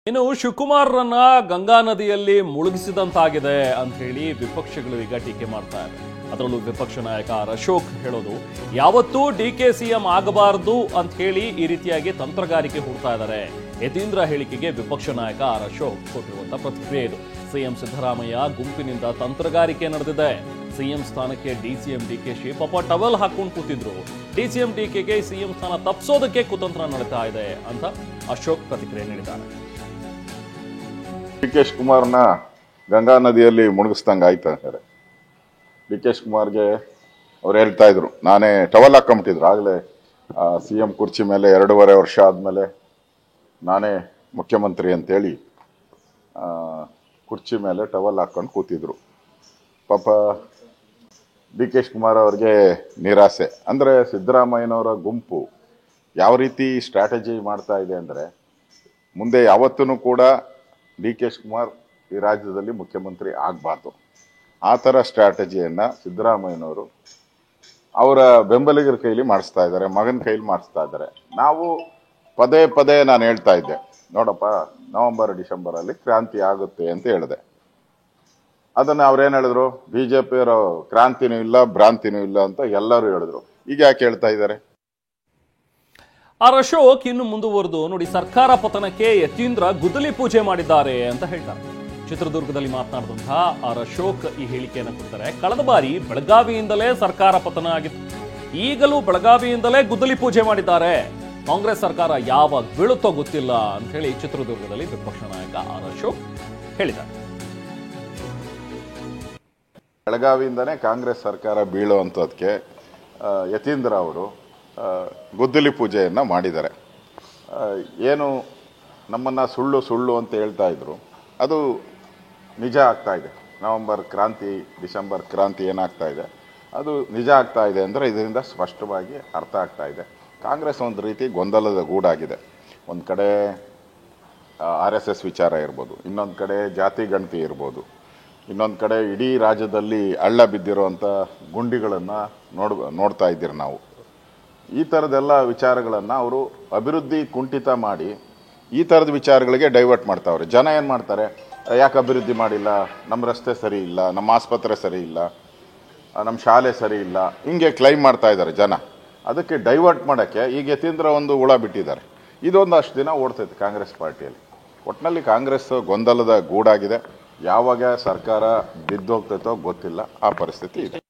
ಇನ್ನು ಶಿವಕುಮಾರ್ರನ್ನ ಗಂಗಾ ನದಿಯಲ್ಲಿ ಮುಳುಗಿಸಿದಂತಾಗಿದೆ ಅಂತ ಹೇಳಿ ವಿಪಕ್ಷಗಳು ಈಗ ಟೀಕೆ ಮಾಡ್ತಾ ಇದ್ದಾರೆ. ಅದರಲ್ಲೂ ವಿಪಕ್ಷ ನಾಯಕ ಅಶೋಕ್ ಹೇಳೋದು, ಯಾವತ್ತೂ ಡಿಕೆ ಸಿಎಂ ಆಗಬಾರದು ಅಂತ ಹೇಳಿ ಈ ರೀತಿಯಾಗಿ ತಂತ್ರಗಾರಿಕೆ ಹುಡ್ತಾ ಇದ್ದಾರೆ. ಯತೀಂದ್ರ ಹೇಳಿಕೆಗೆ ವಿಪಕ್ಷ ನಾಯಕ ಅಶೋಕ್ ಕೊಟ್ಟಿರುವಂತಹ ಪ್ರತಿಕ್ರಿಯೆ ಇದು. ಸಿಎಂ ಸಿದ್ದರಾಮಯ್ಯ ಗುಂಪಿನಿಂದ ತಂತ್ರಗಾರಿಕೆ ನಡೆದಿದೆ. ಸಿಎಂ ಸ್ಥಾನಕ್ಕೆ ಡಿಸಿಎಂ ಡಿಕೆಶಿ ಪಾಪ ಟವಲ್ ಹಾಕೊಂಡು ಕೂತಿದ್ರು. ಡಿಸಿಎಂ ಡಿಕೆಗೆ ಸಿಎಂ ಸ್ಥಾನ ತಪ್ಪಿಸೋದಕ್ಕೆ ಕುತಂತ್ರ ನಡೀತಾ ಇದೆ ಅಂತ ಅಶೋಕ್ ಪ್ರತಿಕ್ರಿಯೆ ನೀಡಿದ್ದಾರೆ. ಡಿ.ಕೆ. ಶಿವಕುಮಾರ್ನ ಗಂಗಾ ನದಿಯಲ್ಲಿ ಮುಳುಗಿಸ್ದಂಗೆ ಆಯ್ತು ಅಂತಾರೆ. ಡಿ.ಕೆ. ಶಿವಕುಮಾರ್ಗೆ ಅವ್ರು ಹೇಳ್ತಾ ಇದ್ರು, ನಾನೇ ಟವಲ್ ಹಾಕೊಂಬಿಟ್ಟಿದ್ರು. ಆಗಲೇ ಸಿಎಂ ಕುರ್ಚಿ ಮೇಲೆ 2.5 ವರ್ಷ ಆದಮೇಲೆ ನಾನೇ ಮುಖ್ಯಮಂತ್ರಿ ಅಂತೇಳಿ ಕುರ್ಚಿ ಮೇಲೆ ಟವಲ್ ಹಾಕೊಂಡು ಕೂತಿದ್ರು. ಪಾಪ ಡಿ.ಕೆ. ಶಿವಕುಮಾರ್ ಅವ್ರಿಗೆ ನಿರಾಸೆ. ಅಂದರೆ ಸಿದ್ದರಾಮಯ್ಯನವರ ಗುಂಪು ಯಾವ ರೀತಿ ಸ್ಟ್ರಾಟಜಿ ಮಾಡ್ತಾ ಇದೆ ಅಂದರೆ, ಮುಂದೆ ಯಾವತ್ತೂ ಕೂಡ ಡಿ.ಕೆ. ಶಿವಕುಮಾರ್ ಈ ರಾಜ್ಯದಲ್ಲಿ ಮುಖ್ಯಮಂತ್ರಿ ಆಗಬಾರ್ದು, ಆ ಥರ ಸ್ಟ್ರಾಟಜಿಯನ್ನು ಸಿದ್ದರಾಮಯ್ಯನವರು ಅವರ ಬೆಂಬಲಿಗರ ಕೈಲಿ ಮಾಡಿಸ್ತಾ ಇದ್ದಾರೆ, ಮಗನ ಕೈಲಿ ಮಾಡಿಸ್ತಾ ಇದ್ದಾರೆ. ನಾವು ಪದೇ ಪದೇ ನಾನು ಹೇಳ್ತಾ ಇದ್ದೆ, ನೋಡಪ್ಪ ನವೆಂಬರ್ ಡಿಸೆಂಬರಲ್ಲಿ ಕ್ರಾಂತಿ ಆಗುತ್ತೆ ಅಂತ ಹೇಳಿದೆ. ಅದನ್ನು ಅವ್ರೇನು ಹೇಳಿದ್ರು, BJP-ಯವರು ಕ್ರಾಂತಿನೂ ಇಲ್ಲ ಭ್ರಾಂತಿನೂ ಇಲ್ಲ ಅಂತ ಎಲ್ಲರೂ ಹೇಳಿದ್ರು. ಈಗ ಯಾಕೆ ಹೇಳ್ತಾ ಇದ್ದಾರೆ? ಅಶೋಕ್ ಇನ್ನು ಮುಂದುವರೆದು ನೋಡಿ, ಸರ್ಕಾರ ಪತನಕ್ಕೆ ಯತೀಂದ್ರ ಗುದ್ದಲಿ ಪೂಜೆ ಮಾಡಿದ್ದಾರೆ ಅಂತ ಹೇಳ್ತಾರೆ. ಚಿತ್ರದುರ್ಗದಲ್ಲಿ ಮಾತನಾಡಿದಂತಹ ಅಶೋಕ್ ಈ ಹೇಳಿಕೆಯನ್ನು ಕೊಡ್ತಾರೆ. ಕಳೆದ ಬಾರಿ ಬೆಳಗಾವಿಯಿಂದಲೇ ಸರ್ಕಾರ ಪತನ ಆಗಿತ್ತು, ಈಗಲೂ ಬೆಳಗಾವಿಯಿಂದಲೇ ಗುದ್ದಲಿ ಪೂಜೆ ಮಾಡಿದ್ದಾರೆ. ಕಾಂಗ್ರೆಸ್ ಸರ್ಕಾರ ಯಾವಾಗ ಬೀಳುತ್ತೋ ಗೊತ್ತಿಲ್ಲ ಅಂತ ಹೇಳಿ ಚಿತ್ರದುರ್ಗದಲ್ಲಿ ವಿಪಕ್ಷ ನಾಯಕ ಅಶೋಕ್ ಹೇಳಿದ್ದಾರೆ. ಬೆಳಗಾವಿಯಿಂದನೇ ಕಾಂಗ್ರೆಸ್ ಸರ್ಕಾರ ಬೀಳುವಂಥದ್ದಕ್ಕೆ ಯತೀಂದ್ರ ಅವರು ಗುದ್ದಲಿ ಪೂಜೆಯನ್ನು ಮಾಡಿದ್ದಾರೆ. ಏನು ನಮ್ಮನ್ನು ಸುಳ್ಳು ಸುಳ್ಳು ಅಂತ ಹೇಳ್ತಾ ಇದ್ರು, ಅದು ನಿಜ ಆಗ್ತಾ ಇದೆ. ನವೆಂಬರ್ ಕ್ರಾಂತಿ ಡಿಸೆಂಬರ್ ಕ್ರಾಂತಿ ಏನಾಗ್ತಾ ಇದೆ ಅದು ನಿಜ ಆಗ್ತಾ ಇದೆ ಅಂದರೆ ಇದರಿಂದ ಸ್ಪಷ್ಟವಾಗಿ ಅರ್ಥ ಆಗ್ತಾ ಇದೆ. ಕಾಂಗ್ರೆಸ್ ಒಂದು ರೀತಿ ಗೊಂದಲದ ಗೂಡಾಗಿದೆ. ಒಂದು ಕಡೆ RSS ವಿಚಾರ ಇರ್ಬೋದು, ಇನ್ನೊಂದು ಕಡೆ ಜಾತಿ ಗಣತಿ ಇರ್ಬೋದು, ಇನ್ನೊಂದು ಕಡೆ ಇಡೀ ರಾಜ್ಯದಲ್ಲಿ ಹಳ್ಳ ಬಿದ್ದಿರುವಂಥ ಗುಂಡಿಗಳನ್ನು ನೋಡ್ತಾ ಇದ್ದೀರಿ ನಾವು. ಈ ಥರದ್ದೆಲ್ಲ ವಿಚಾರಗಳನ್ನು ಅವರು ಅಭಿವೃದ್ಧಿ ಕುಂಠಿತ ಮಾಡಿ ಈ ಥರದ ವಿಚಾರಗಳಿಗೆ ಡೈವರ್ಟ್ ಮಾಡ್ತಾವ್ರೆ. ಜನ ಏನು ಮಾಡ್ತಾರೆ, ಯಾಕೆ ಅಭಿವೃದ್ಧಿ ಮಾಡಿಲ್ಲ, ನಮ್ಮ ರಸ್ತೆ ಸರಿ ಇಲ್ಲ, ನಮ್ಮ ಆಸ್ಪತ್ರೆ ಸರಿ ಇಲ್ಲ, ನಮ್ಮ ಶಾಲೆ ಸರಿ ಇಲ್ಲ, ಹಿಂಗೆ ಕ್ಲೈಮ್ ಮಾಡ್ತಾ ಇದ್ದಾರೆ ಜನ. ಅದಕ್ಕೆ ಡೈವರ್ಟ್ ಮಾಡೋಕ್ಕೆ ಈಗ ಯತೀಂದ್ರ ಒಂದು ಹುಳ ಬಿಟ್ಟಿದ್ದಾರೆ. ಇದೊಂದು ಅಷ್ಟು ದಿನ ಓಡ್ತೈತೆ ಕಾಂಗ್ರೆಸ್ ಪಾರ್ಟಿಯಲ್ಲಿ. ಒಟ್ಟಿನಲ್ಲಿ ಕಾಂಗ್ರೆಸ್ ಗೊಂದಲದ ಗೂಡಾಗಿದೆ. ಯಾವಾಗ ಸರ್ಕಾರ ಬಿದ್ದೋಗ್ತೈತೋ ಗೊತ್ತಿಲ್ಲ, ಆ ಪರಿಸ್ಥಿತಿ ಇದೆ.